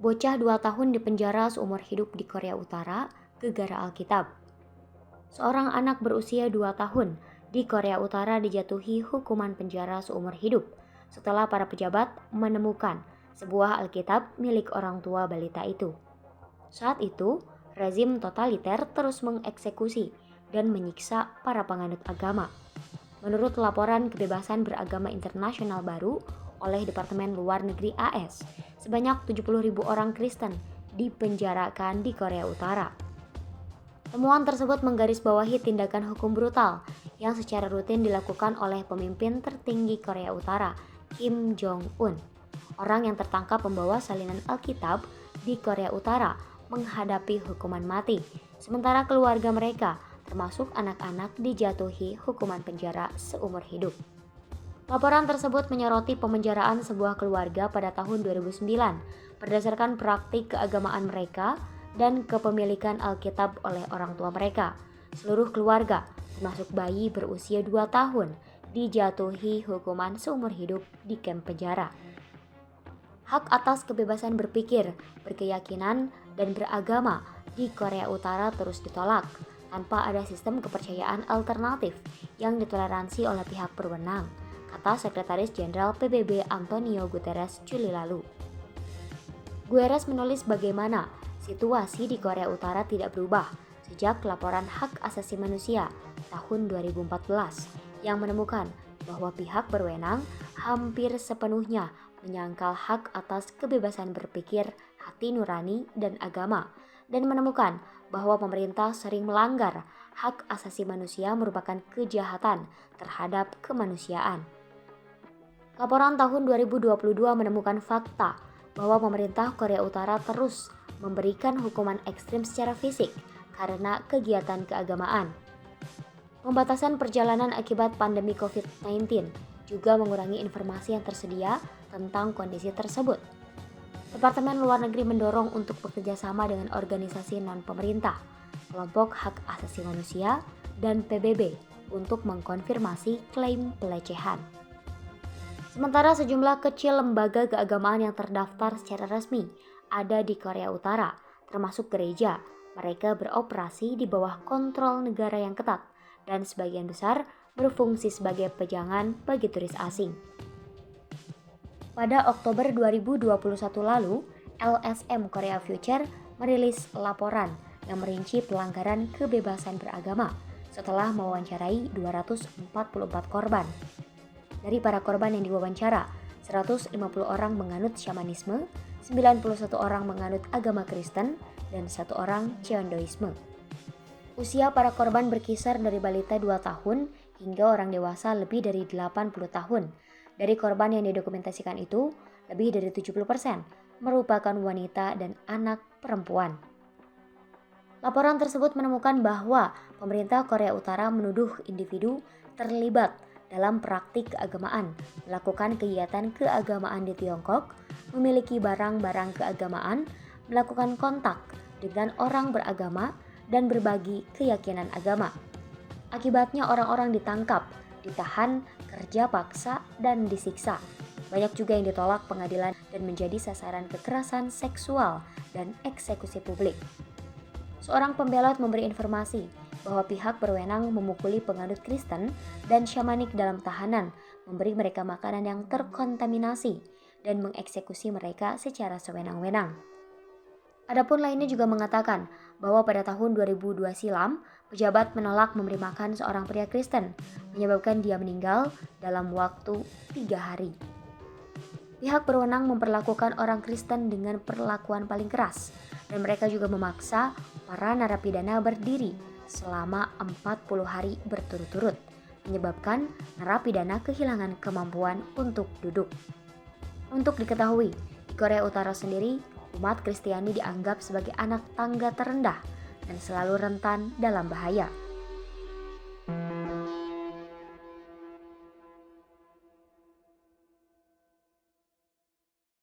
Bocah 2 tahun dipenjara seumur hidup di Korea Utara gara-gara Alkitab. Seorang anak berusia 2 tahun di Korea Utara dijatuhi hukuman penjara seumur hidup setelah para pejabat menemukan sebuah Alkitab milik orang tua balita itu. Saat itu, rezim totaliter terus mengeksekusi dan menyiksa para penganut agama. Menurut laporan kebebasan beragama internasional baru oleh Departemen Luar Negeri AS, sebanyak 70.000 orang Kristen dipenjarakan di Korea Utara. Temuan tersebut menggarisbawahi tindakan hukum brutal yang secara rutin dilakukan oleh pemimpin tertinggi Korea Utara, Kim Jong-un. Orang yang tertangkap membawa salinan Alkitab di Korea Utara menghadapi hukuman mati, sementara keluarga mereka, termasuk anak-anak, dijatuhi hukuman penjara seumur hidup. Laporan tersebut menyoroti pemenjaraan sebuah keluarga pada tahun 2009 berdasarkan praktik keagamaan mereka dan kepemilikan Alkitab oleh orang tua mereka. Seluruh keluarga, termasuk bayi berusia 2 tahun, dijatuhi hukuman seumur hidup di kamp penjara. Hak atas kebebasan berpikir, berkeyakinan, dan beragama di Korea Utara terus ditolak tanpa ada sistem kepercayaan alternatif yang ditoleransi oleh pihak berwenang, kata Sekretaris Jenderal PBB Antonio Guterres Juli lalu. Guterres menulis bagaimana situasi di Korea Utara tidak berubah sejak laporan hak asasi manusia tahun 2014 yang menemukan bahwa pihak berwenang hampir sepenuhnya menyangkal hak atas kebebasan berpikir, hati nurani, dan agama, dan menemukan bahwa pemerintah sering melanggar hak asasi manusia merupakan kejahatan terhadap kemanusiaan. Laporan tahun 2022 menemukan fakta bahwa pemerintah Korea Utara terus memberikan hukuman ekstrim secara fisik karena kegiatan keagamaan. Pembatasan perjalanan akibat pandemi COVID-19 juga mengurangi informasi yang tersedia tentang kondisi tersebut. Departemen Luar Negeri mendorong untuk bekerja sama dengan organisasi non-pemerintah, kelompok hak asasi manusia, dan PBB untuk mengkonfirmasi klaim pelecehan. Sementara sejumlah kecil lembaga keagamaan yang terdaftar secara resmi ada di Korea Utara, termasuk gereja. Mereka beroperasi di bawah kontrol negara yang ketat dan sebagian besar berfungsi sebagai pejangan bagi turis asing. Pada Oktober 2021 lalu, LSM Korea Future merilis laporan yang merinci pelanggaran kebebasan beragama setelah mewawancarai 244 korban. Dari para korban yang diwawancara, 150 orang menganut syamanisme, 91 orang menganut agama Kristen, dan 1 orang Cheondoisme. Usia para korban berkisar dari balita 2 tahun hingga orang dewasa lebih dari 80 tahun. Dari korban yang didokumentasikan itu, lebih dari 70% merupakan wanita dan anak perempuan. Laporan tersebut menemukan bahwa pemerintah Korea Utara menuduh individu terlibat dalam praktik keagamaan, melakukan kegiatan keagamaan di Tiongkok, memiliki barang-barang keagamaan, melakukan kontak dengan orang beragama, dan berbagi keyakinan agama. Akibatnya orang-orang ditangkap, ditahan, kerja paksa, dan disiksa. Banyak juga yang ditolak pengadilan dan menjadi sasaran kekerasan seksual dan eksekusi publik. Seorang pembelot memberi informasi bahwa pihak berwenang memukuli penganut Kristen dan syamanik dalam tahanan, memberi mereka makanan yang terkontaminasi, dan mengeksekusi mereka secara sewenang-wenang. Adapun lainnya juga mengatakan bahwa pada tahun 2002 silam, pejabat menolak memberi makan seorang pria Kristen, menyebabkan dia meninggal dalam waktu 3 hari. Pihak berwenang memperlakukan orang Kristen dengan perlakuan paling keras, dan mereka juga memaksa para narapidana berdiri selama 40 hari berturut-turut, menyebabkan narapidana kehilangan kemampuan untuk duduk. Untuk diketahui, di Korea Utara sendiri, umat Kristiani dianggap sebagai anak tangga terendah dan selalu rentan dalam bahaya.